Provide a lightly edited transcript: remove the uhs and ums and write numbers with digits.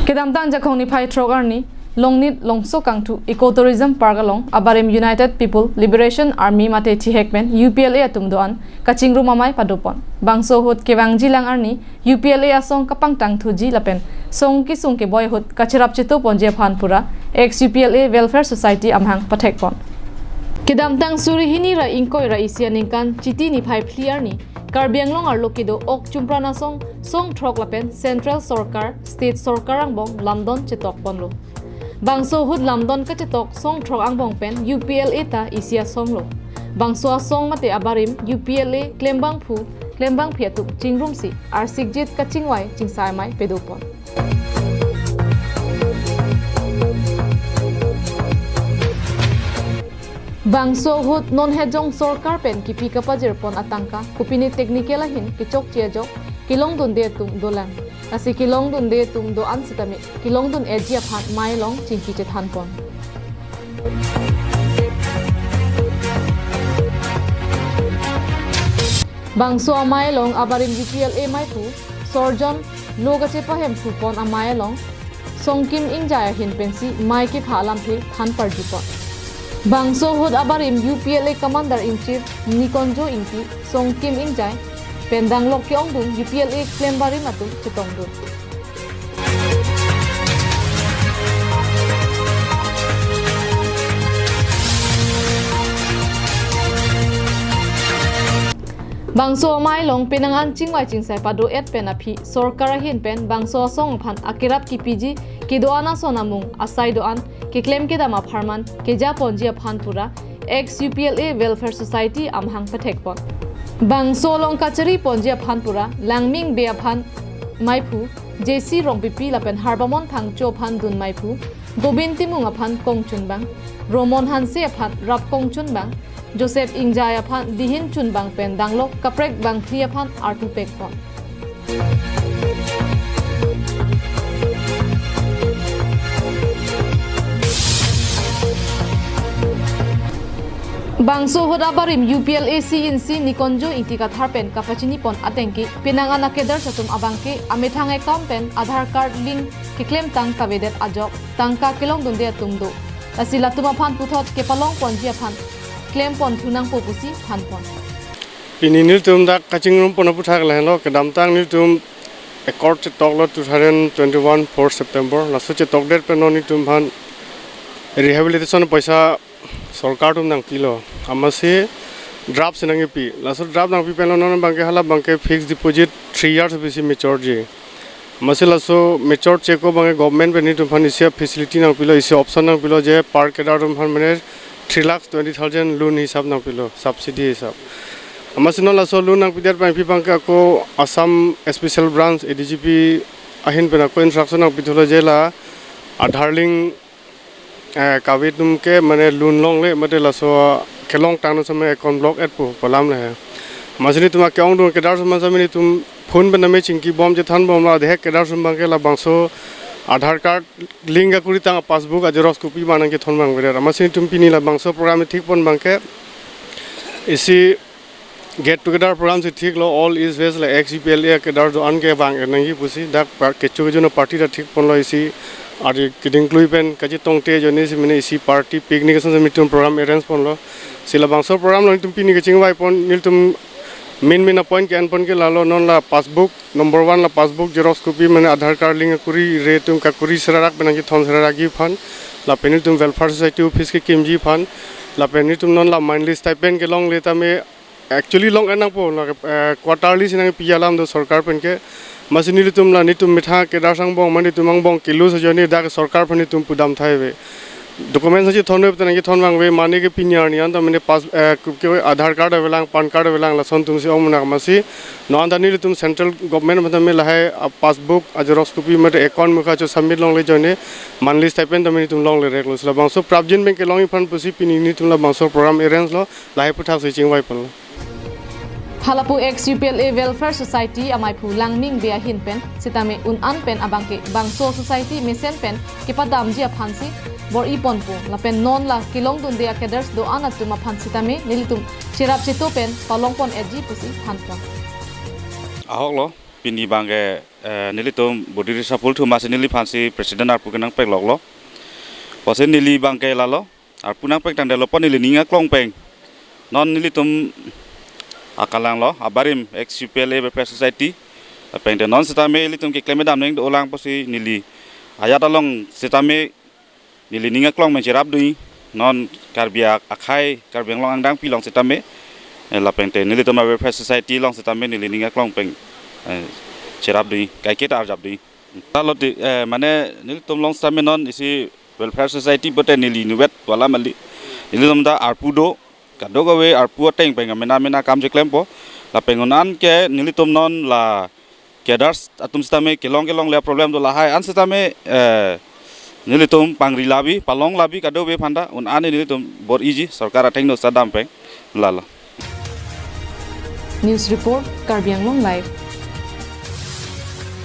Kedamtang jakong ni phai trogar ni longnit longso kangtu ecotourism pargalong Abarim United People Liberation Army mate chihekmen UPLA atumdoan kachingru mamai padopon bangso hut kevangji lang arni UPLA asong kapangtang thuji lapen songki sungke boy hut kachirap chito ponje phanpura Ex UPLA Welfare Society amahang kapathek pon Kedamtang surihini ra ingkoi ra isianingkan chiti ni phai clear ni Karbianglong arlokido ok chumprana song throk lapen Central Sorkar State Sorkar angbong London chetok ponlo Bangso hud London ka chetok song throk angbong pen UPLA ta isia songlo Bangso song mate Abarim UPLA klembang phiatu chingrumsi arsikjit ka chingwai chingsai mai pedopon Bangso hut non hejong sorkar pen kipi kapajir pon atangka kupini teknikela hin kichok chiajok kilong dun de tum dolan asi kilong dun de tum do an sitame kilong dun ejia phat mailong chingki che than pon Bangso amailong Abarim UPLA maipu sorjon logache pahem pu pon amailong songkim ingjaya hin pensi mai ki phalam phi than parji pon Bangso hud Abarim UPLA Commander in Chief Nikonjo Inti Song Kim Injai Pendang Lok Kyongdung UPLA Klembari Matu Chitongdung Bangso mailong penangan chingwai chingsai pado et penapi sorkara hin pen bangso song phan akirap ki piji kidoana sonamung asai doan ki claim ke dama pharman ke ja ponjia phanpura Ex UPLA Welfare Society amahang kapathek pon bangso long kachari ponjia phanpura langming bea phan maipu JC rongpipi lapen harbamon phangcho phan dun maipu gobinti munga phan kongchunbang Romon hanse phan rap kongchunbang Joseph Ingjaya phan dihin chunbang pen danglok kaprek bang thria phan artupek pon Bangso hud Abarim UPLA CNC Nikonjo Intika tharpen kapachini pon atengki pinangana kedar satum abangke amethang account pen Aadhaar card link ki claim tang kavedet ajok tangka kilong dunde tumdo asila tuma phan puthot ke palong ponjia phan claim pon thunang popusi phan pon Pini niltum dak kachingrum pon puthak lehlo kedamtang niltum accord chetok lo 2021 4 September laso chetok det pen niltum phan rehabilitation paisa सरकार तुम नंग pillow हमसे draft से नंगे P last draft नंग P पहले उन्होंने banke हाला banke फिक्स डिपॉजिट 3 years बेसी मैच्योर जी हमसे लासो मैच्योर चेक को banke गवर्नमेंट पे नहीं तुम फन इसे फैसिलिटी नंग पिलो इसे ऑप्शन नंग पिलो जे पार केदार तुम फन मैंने 3,20,000 लोन हिसाब नंग पिलो सब्सिडी हिसाब हमसे न लासो लोन नंग पिदर पे banke को असम स्पेशल ब्रांच ADGP अहिन पे ना को इंस्ट्रक्शन नंग पिथोलो जे ला आधार लिंक कावी तुम के मैंने लून लोंग ले मतलब लासो केलोंग टांग समय अकाउंट ब्लॉक एड पलाम ले है मसली तुम क्या उन केदार समय समय तुम फोन पे नमे चिंकी बॉम्ब जथान बॉम्ब ला देख केदार समय के ला बांसो आधार कार्ड लिंक का कुरी तांग पासबुक अजरॉक्स कॉपी बांध के थोन बांग बेरा मसली तुम पिनी ला बांसो प्रोग्राम में ठीक पन बांग के इसी गेट टुगेदर प्रोग्राम से ठीक लो ऑल इज वेस्ट ला Ex UPLA केदार जो अन के बांग नहीं पुसी दा केचु के जो पार्टी दा ठीक पन लो इसी आदि किडिंग क्लुइपेन कजी तोंगते जने से मैंने इसी पार्टी पिकनिक से मिटुम प्रोग्राम अरेंज पन लो सिला बांसो प्रोग्राम लो तुम पिनी के चिंगवाई पन निल तुम मेन पॉइंट के अन पन के लालो नॉन ला पासबुक नंबर 1 ला पासबुक जेरॉक्स कॉपी मैंने आधार कार्ड लिंक कुरी रे तुम का कुरी सराक बना के थोन सराक गी फन ला पेनी तुम वेलफेयर सोसाइटी ऑफिस के केमजी फन ला पेनी तुम नॉन ला मंथली स्टाइपेंड के लोंग लेता में एक्चुअली लोंग एना पो ला क्वार्टरली सिना पियालाम दो सरकार पेन के मसनी तुम ला तुम मिठा के दारसंग बong मनी तुम बong किलो सजनी दा सरकार फनी तुम पुदाम थाइबे डॉक्यूमेंट्स जे थोन तना के थोन बांग वे माने के पिनियार नि अंत मैंने पास के आधार कार्ड वेलांग पान कार्ड वेलांग लसन तुम से ओमना मसी नॉन दानी तुम सेंट्रल गवर्नमेंट मतलब में लहाय पासबुक अजरॉक्स कॉपी में अकाउंट मुखा जो सबमिट लोंग ले जने मंथली स्टाइपेंड तमें तुम लोंग ले रेगुलर ला बांसो प्राप्जिन बैंक के लोंग फंड पुसी पिनी तुम ला बांसो प्रोग्राम अरेंज लो लहाय पुथाक से चिंगवाई पन Halapu Ex UPLA Welfare Society amai pu langming bea hin pen sitame un an pen abangke bangso society mesen pen kipadam ji aphansi bor ipon pu la pen non la kilong dun dia keders do anat tuma phan sitame nilitum chirap chito pen palong pon edji pusi phan pon ahok lo pini bangke nili tom bodiri sapul thu mas nili phansi president ar pukenang pek lok lo pose nili bangke lalo ar punang pek tang delo pon nili ninga klong peng non nili tom akalang lo Abarim Ex UPLA Welfare Society peng de non setame nili tom ke kleme dam neng do olang posi nili ayat along setame nili ninga klong mencerap dui non karbia akhai karbiang long angdang pilong setame la peng te nili tom Welfare Society long setame nili ninga klong peng cerap dui kai kita arjap dui kalau di mana nili tom long setame non isi Welfare Society bote nili nuwet wala mali nili tom da arpudo kado gawe arpu teng peng mena kam je klempo la pengonan ke nili tom non la kedars atum setame kelong le problem do la hai an setame nili tom pangri labi palong labi kado we phanda un ane nili tom bor iji sarkar ateng no sadam peng lala News Report Karbiang Long Live